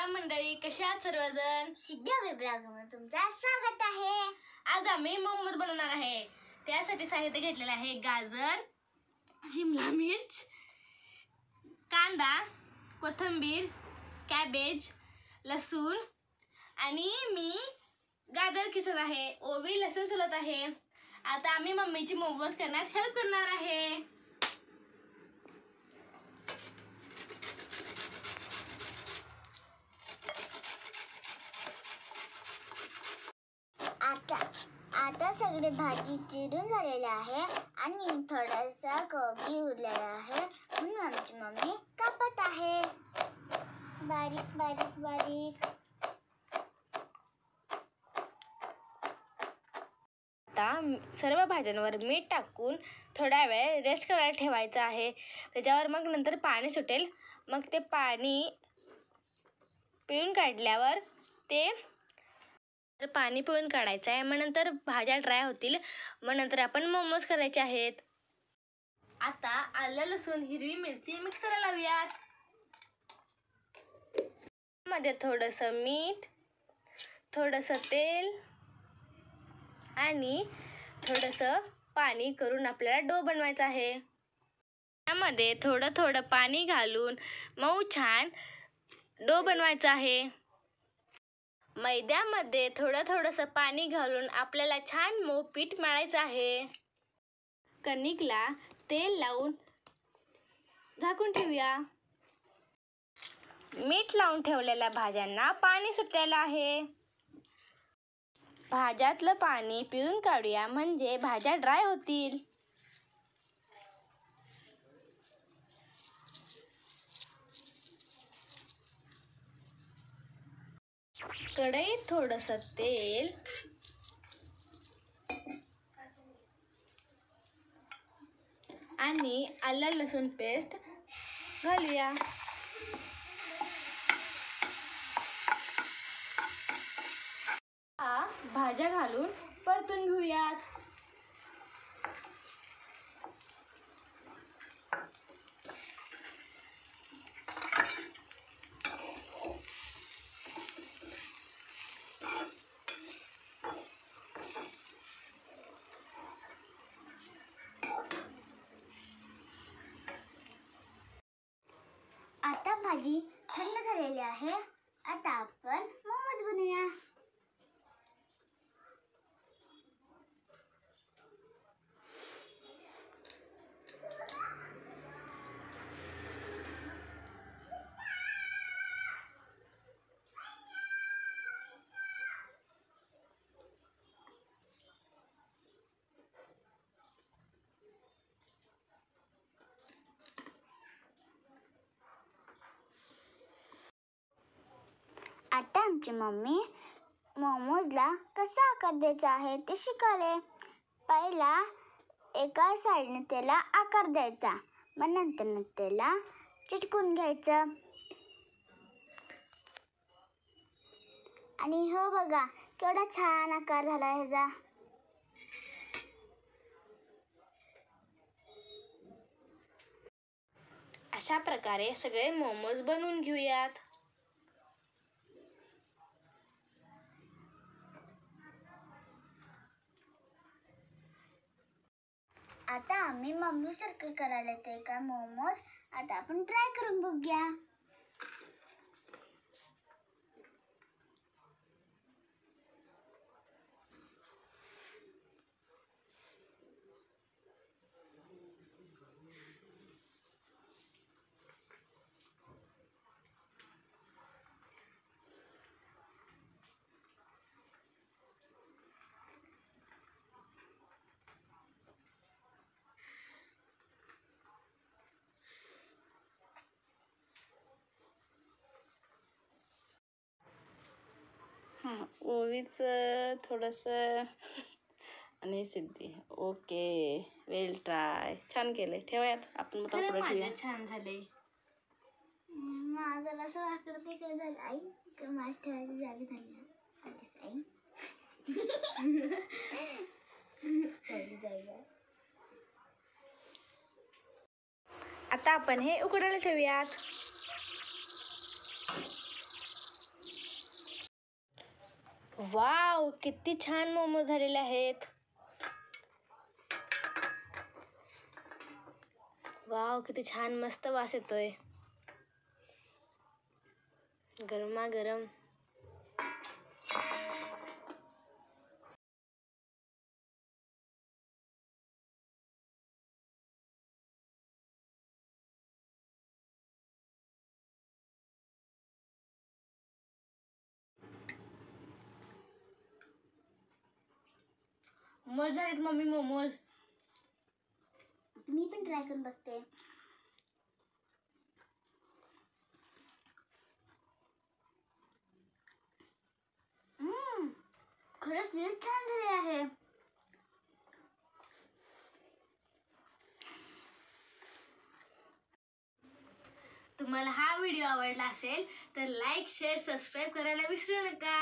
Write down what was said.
नमस्कार मंडळी, कसे आहात सर्वजण? सिद्ध्या विभागामध्ये तुमचं स्वागत आहे. आज आम्ही मोमोज बनवणार आहे. त्यासाठी साहित्य घेतलेले आहे गाजर, शिमला मिर्च, कांदा, कोथिंबीर, कॅबेज, लसूण आणि मी गाजर किसत आहे, ओवी लसूण सोलत आहे. आता आम्ही मम्मीची मोमोज करण्यात हेल्प करणार आहे. आता सगळे भाजी चिरून झालेली आहे आणि थोडासा कोबी उरलेला आहे म्हणून आमची मम्मी कापत आहे बारीक बारीक बारीक. आता सर्व भाज्यांवर मीठ टाकून थोडा वेळ रेस्ट करायला ठेवायचं आहे. त्याच्यावर मग नंतर पाणी सुटेल. मग ते पाणी पिळून काढल्यावर पाणी पिळून काढायचं आहे. मग नंतर भाज्या ड्राय होतील. मग नंतर आपण मोमोज करायचे आहेत. आता आलं, लसूण, हिरवी मिरची मिक्सरला लावूयात. मध्ये थोडंसं मीठ, थोडंसं तेल आणि थोडंसं पाणी करून आपल्याला डो बनवायचा आहे. त्यामध्ये थोडं थोडं पाणी घालून मऊ छान डो बनवायचा आहे. मैद्यामध्ये थोडं थोडंसं पाणी घालून आपल्याला छान मऊ पीठ मळायचं आहे. कणिकला तेल लावून झाकून ठेवूया. मीठ लावून ठेवलेल्या भाज्यांना पाणी सुटलेलं आहे. भाज्यातलं पाणी पिळून काढूया, म्हणजे भाज्या ड्राय होतील. कढईत थोडंसं तेल आणि आलं लसूण पेस्ट घालूया. भाज्या घालून परतून घेऊयात. आता भाजी थंड झालेली आहे. आता आपण मोमोज बनवूया. आता आमची मम्मी मोमोजला कसा आकार द्यायचा आहे ते शिकवले. पहिला एका साईडने त्याला आकार द्यायचा, मग नंतर त्याला चिटकून घ्यायचं. आणि हो बघा केवढा छान आकार झाला ह्याचा. अशा प्रकारे सगळे मोमोज बनवून घेऊयात. आता आम्ही मम्मी सारखं करायला ते का मोमोज आता आपण ट्राय करून बघूया. ओवीच थोडंसं आणि सिद्धी. ओके, वेल ट्राय. छान केलंय. ठेवायात आपण मग पुढे ठेवूया. छान झाले. माझं असं वाकडं तिकडे झालं. आई माझ ठेवायची झाली आई आता आपण हे उकडायला ठेवूयात. वाव, किती छान मोमो झालेले आहेत. वाव, किती छान मस्त वास येतोय. गरमागरम. मोमोज झालेत मम्मी, मोमोज. मी पण ट्राय करून बघते. खरंच लई छान झाले आहे. तुम्हाला हा व्हिडिओ आवडला असेल तर लाईक, शेअर, सबस्क्राईब करायला विसरू नका.